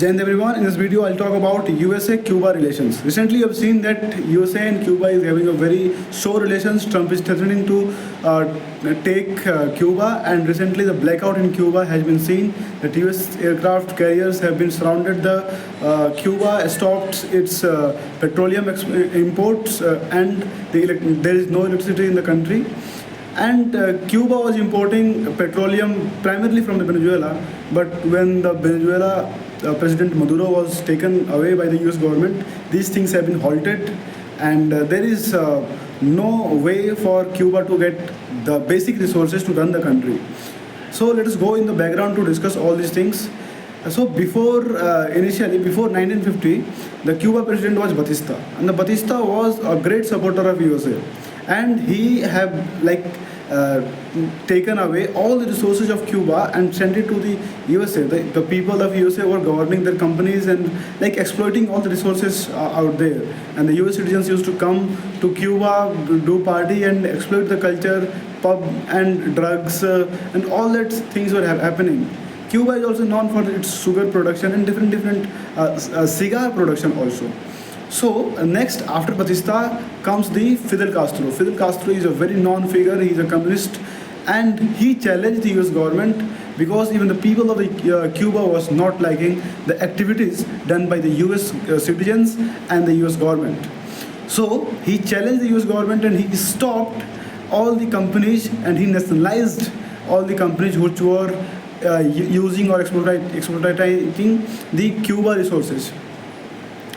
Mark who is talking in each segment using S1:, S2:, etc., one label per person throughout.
S1: Jain everyone, in this video I'll talk about USA-Cuba relations. Recently you have seen that USA and Cuba is having a very sore relations. Trump is threatening to take Cuba, and recently the blackout in Cuba has been seen. That US aircraft carriers have been surrounded. Cuba stopped its petroleum imports and there is no electricity in the country. And Cuba was importing petroleum primarily from the Venezuela, but when the Venezuela President Maduro was taken away by the US government, these things have been halted, and there is no way for Cuba to get the basic resources to run the country. So let us go in the background to discuss all these things. So initially before 1950, the Cuba president was Batista, and the Batista was a great supporter of USA, and he have taken away all the resources of Cuba and sent it to the USA. The people of USA were governing their companies and exploiting all the resources out there. And the US citizens used to come to Cuba, do party and exploit the culture, pub and drugs, and all that things were happening. Cuba is also known for its sugar production and different cigar production also. So next, after Batista comes the Fidel Castro. Fidel Castro is a very known figure. He is a communist, and he challenged the US government because even the people of Cuba was not liking the activities done by the US citizens and the US government. So he challenged the US government and he stopped all the companies, and he nationalized all the companies which were using or exploiting the Cuba resources.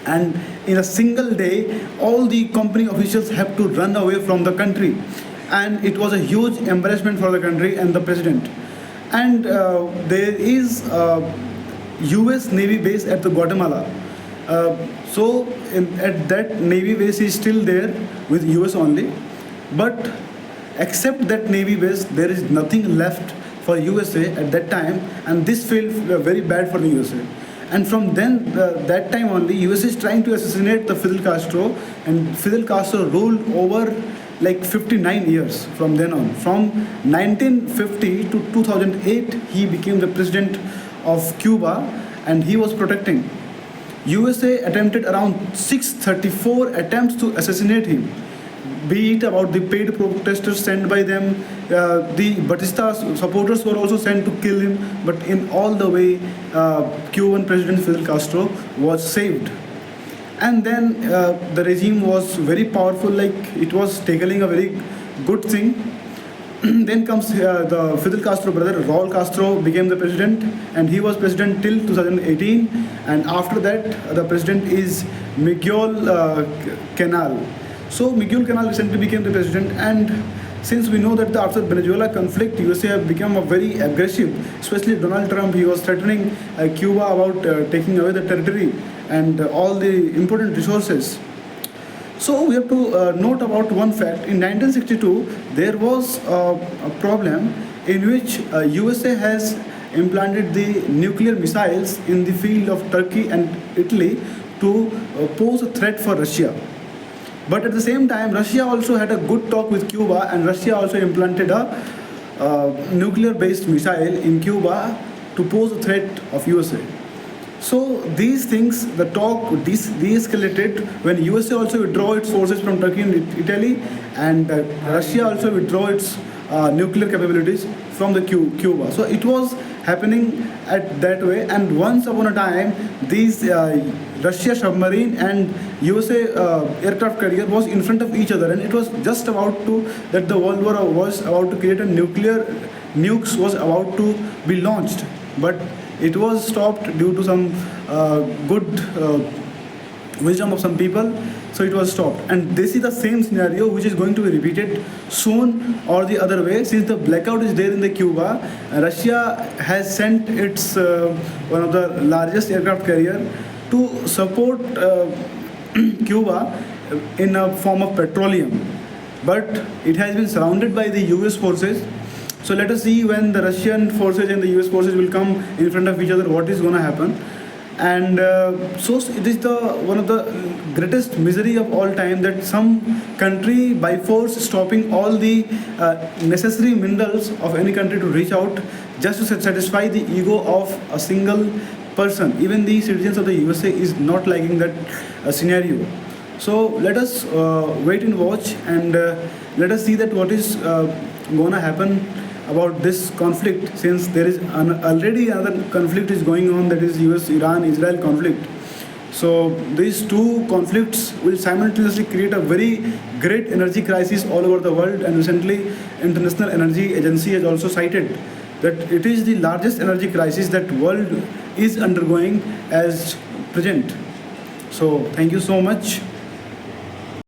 S1: And in a single day, all the company officials have to run away from the country, and it was a huge embarrassment for the country and the president. And there is a US Navy base at the Guatemala. At that Navy base is still there with US only, but except that Navy base, there is nothing left for USA at that time, and this felt very bad for the USA. And from then, that time only, US is trying to assassinate the Fidel Castro, and Fidel Castro ruled over 59 years from then on. From 1950 to 2008, he became the president of Cuba, and he was protecting. USA attempted around 634 attempts to assassinate him, be it about the paid protesters sent by them. The Batista supporters were also sent to kill him, but in all the way, Cuban President Fidel Castro was saved. And then the regime was very powerful, it was tackling a very good thing. Then comes the Fidel Castro brother, Raul Castro, became the president, and he was president till 2018. And after that, the president is Miguel Canal. So Miguel Canal recently became the president, and since we know that after Venezuela conflict, USA have become a very aggressive, especially Donald Trump. He was threatening Cuba about taking away the territory and all the important resources. So we have to note about one fact. In 1962, there was a problem in which USA has implanted the nuclear missiles in the field of Turkey and Italy to pose a threat for Russia. But at the same time, Russia also had a good talk with Cuba, and Russia also implanted a nuclear-based missile in Cuba to pose a threat of USA. So these things, the talk de-escalated when USA also withdrew its forces from Turkey and Italy, and Russia also withdrew its nuclear capabilities from the Cuba. So it was happening at that way, and once upon a time, these Russia submarine and USA aircraft carrier was in front of each other, and it was just about to that the World War was about to create a nukes was about to be launched, but it was stopped due to some good wisdom of some people. So it was stopped, and this is the same scenario which is going to be repeated soon or the other way. Since the blackout is there in the Cuba, Russia has sent its one of the largest aircraft carrier to support Cuba in a form of petroleum, but it has been surrounded by the US forces. So let us see when the Russian forces and the US forces will come in front of each other, what is going to happen. And so it is one of the greatest misery of all time, that some country by force stopping all the necessary minerals of any country to reach out just to satisfy the ego of a single person, even the citizens of the USA is not liking that scenario. So let us wait and watch, and let us see that what is gonna happen about this conflict, since there is already another conflict is going on, that is US Iran Israel conflict. So these two conflicts will simultaneously create a very great energy crisis all over the world. And recently, International Energy Agency has also cited that it is the largest energy crisis that world is undergoing as present. So thank you so much.